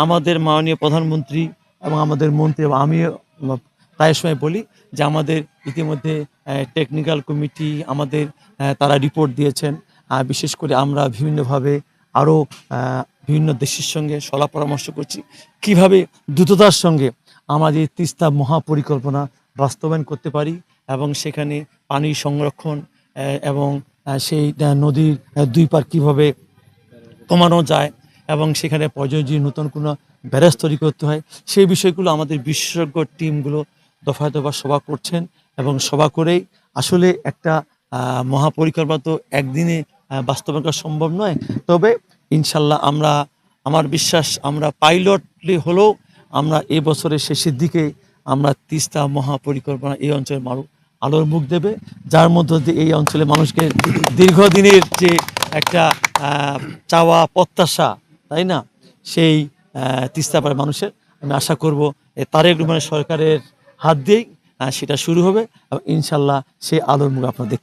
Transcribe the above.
আমাদের মাননীয় প্রধানমন্ত্রী এবং আমাদের মন্ত্রী এবং আমিও প্রায় সময় বলি যে আমাদের ইতিমধ্যে টেকনিক্যাল কমিটি আমাদের তারা রিপোর্ট দিয়েছেন। বিশেষ করে আমরা বিভিন্নভাবে আরও বিভিন্ন দেশের সঙ্গে সলা পরামর্শ করছি কিভাবে দ্রুততার সঙ্গে আমাদের তিস্তা মহাপরিকল্পনা বাস্তবায়ন করতে পারি এবং সেখানে পানি সংরক্ষণ এবং সেই নদীর দুই পার কীভাবে কমানো যায় এবং সেখানে প্রয়োজনীয় নতুন কোনো ব্যারেজ তৈরি করতে হয় সেই বিষয়গুলো আমাদের বিশেষজ্ঞ টিমগুলো দফায় দফা সভা করছেন এবং সভা করেই আসলে একটা মহাপরিকল্পনা তো একদিনে বাস্তবায়ন করা সম্ভব নয়। তবে ইনশাল্লাহ আমার বিশ্বাস আমরা পাইলটলি হলেও আমরা এই বছরের শেষের দিকে আমরা তিস্তা মহাপরিকল্পনা এই অঞ্চলের মানুষ আলোর মুখ দেবে, যার মধ্য দিয়ে এই অঞ্চলের মানুষকে দীর্ঘদিনের যে একটা চাওয়া প্রত্যাশা, তাই না, সেই তিস্তা পাড়ার মানুষের আমি আশা করব তারেক রহমানের সরকারের হাত দিয়েই সেটা শুরু হবে এবং ইনশাল্লাহ সেই আলোর মুখ আপনারা দেখতে